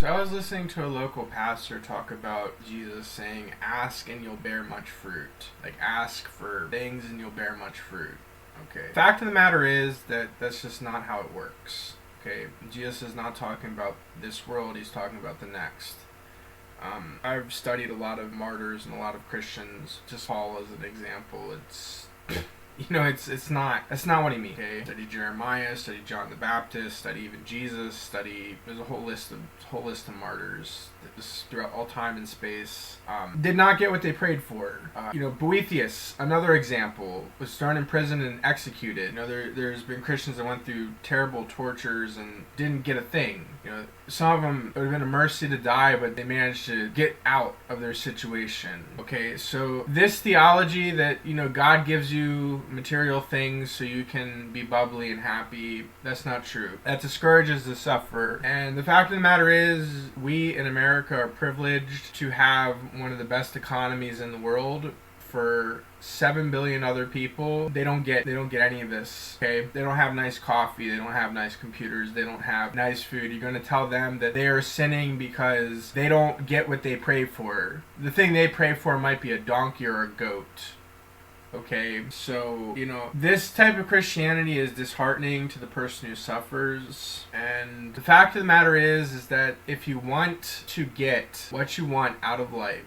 So I was listening to a local pastor talk about Jesus saying, ask and you'll bear much fruit. Like, ask for things and you'll bear much fruit. Okay. Fact of the matter is that that's just not how it works. Okay. Jesus is not talking about this world, he's talking about the next. I've studied a lot of martyrs and a lot of Christians. Just Paul as an example. That's not what he means. Okay, study Jeremiah, study John the Baptist, study even Jesus, there's a whole list of martyrs that just throughout all time and space did not get what they prayed for. Boethius, another example, was thrown in prison and executed. There's been Christians that went through terrible tortures and didn't get a thing. Some of them, it would have been a mercy to die, but they managed to get out of their situation. Okay, so this theology that, God gives you material things so you can be bubbly and happy, that's not true. That discourages the sufferer. And the fact of the matter is, we in America are privileged to have one of the best economies in the world. For 7 billion other people, they don't get any of this. Okay, they don't have nice coffee, they don't have nice computers, they don't have nice food. You're going to tell them that they are sinning because they don't get what they pray for. The thing they pray for might be a donkey or a goat. Okay, so, this type of Christianity is disheartening to the person who suffers. And the fact of the matter is that if you want to get what you want out of life,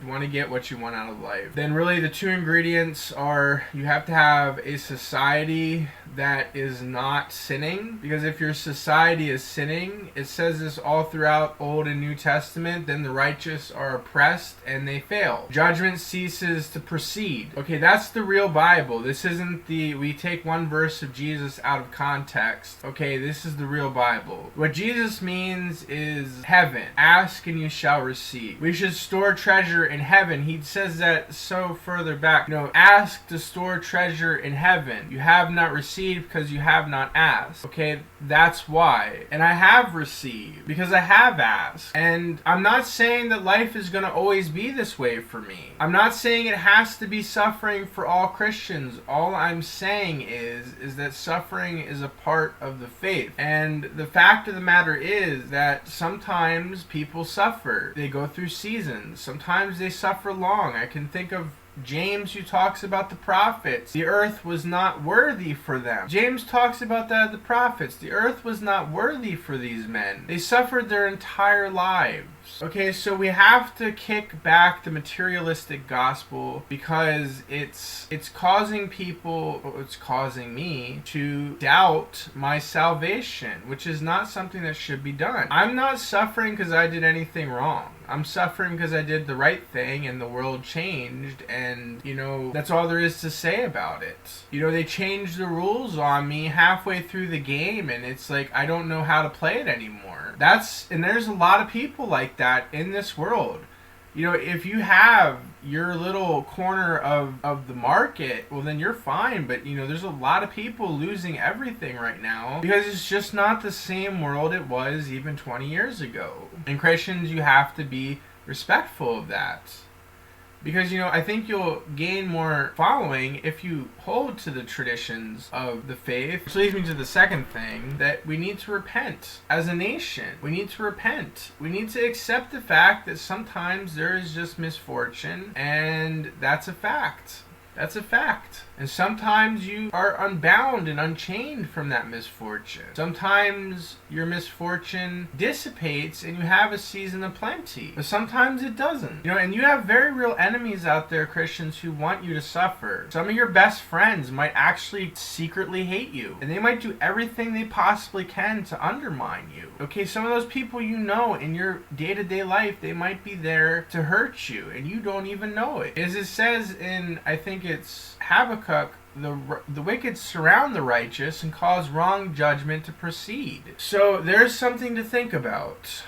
then really the two ingredients are you have to have a society that is not sinning. Because if your society is sinning, it says this all throughout Old and New Testament, then the righteous are oppressed and they fail. Judgment ceases to proceed. Okay, that's the real Bible. This isn't we take one verse of Jesus out of context. Okay, this is the real Bible. What Jesus means is heaven. Ask and you shall receive. We should store treasure in heaven. He says that so further back. Ask to store treasure in heaven. You have not received because you have not asked. Okay, that's why. And I have received because I have asked. And I'm not saying that life is going to always be this way for me. I'm not saying it has to be suffering for all Christians. All I'm saying is that suffering is a part of the faith. And the fact of the matter is that sometimes people suffer. They go through seasons. Sometimes they suffer long. I can think of James, who talks about the prophets. The earth was not worthy for them. James talks about that of the prophets. The earth was not worthy for these men. They suffered their entire lives. Okay, so we have to kick back the materialistic gospel because it's causing me to doubt my salvation, which is not something that should be done. I'm not suffering because I did anything wrong. I'm suffering because I did the right thing and the world changed, and that's all there is to say about it. They changed the rules on me halfway through the game, and it's like I don't know how to play it anymore. And there's a lot of people like that in this world. If you have your little corner of the market, well, then you're fine. But, there's a lot of people losing everything right now because it's just not the same world it was even 20 years ago. And Christians, you have to be respectful of that. Because, I think you'll gain more following if you hold to the traditions of the faith. Which leads me to the second thing, that we need to repent as a nation. We need to repent. We need to accept the fact that sometimes there is just misfortune, and that's a fact. That's a fact. And sometimes you are unbound and unchained from that misfortune. Sometimes your misfortune dissipates and you have a season of plenty. But sometimes it doesn't. And you have very real enemies out there, Christians, who want you to suffer. Some of your best friends might actually secretly hate you. And they might do everything they possibly can to undermine you. Okay, some of those people in your day-to-day life, they might be there to hurt you and you don't even know it. As it says in, I think it's Habakkuk, the wicked surround the righteous and cause wrong judgment to proceed. So there's something to think about.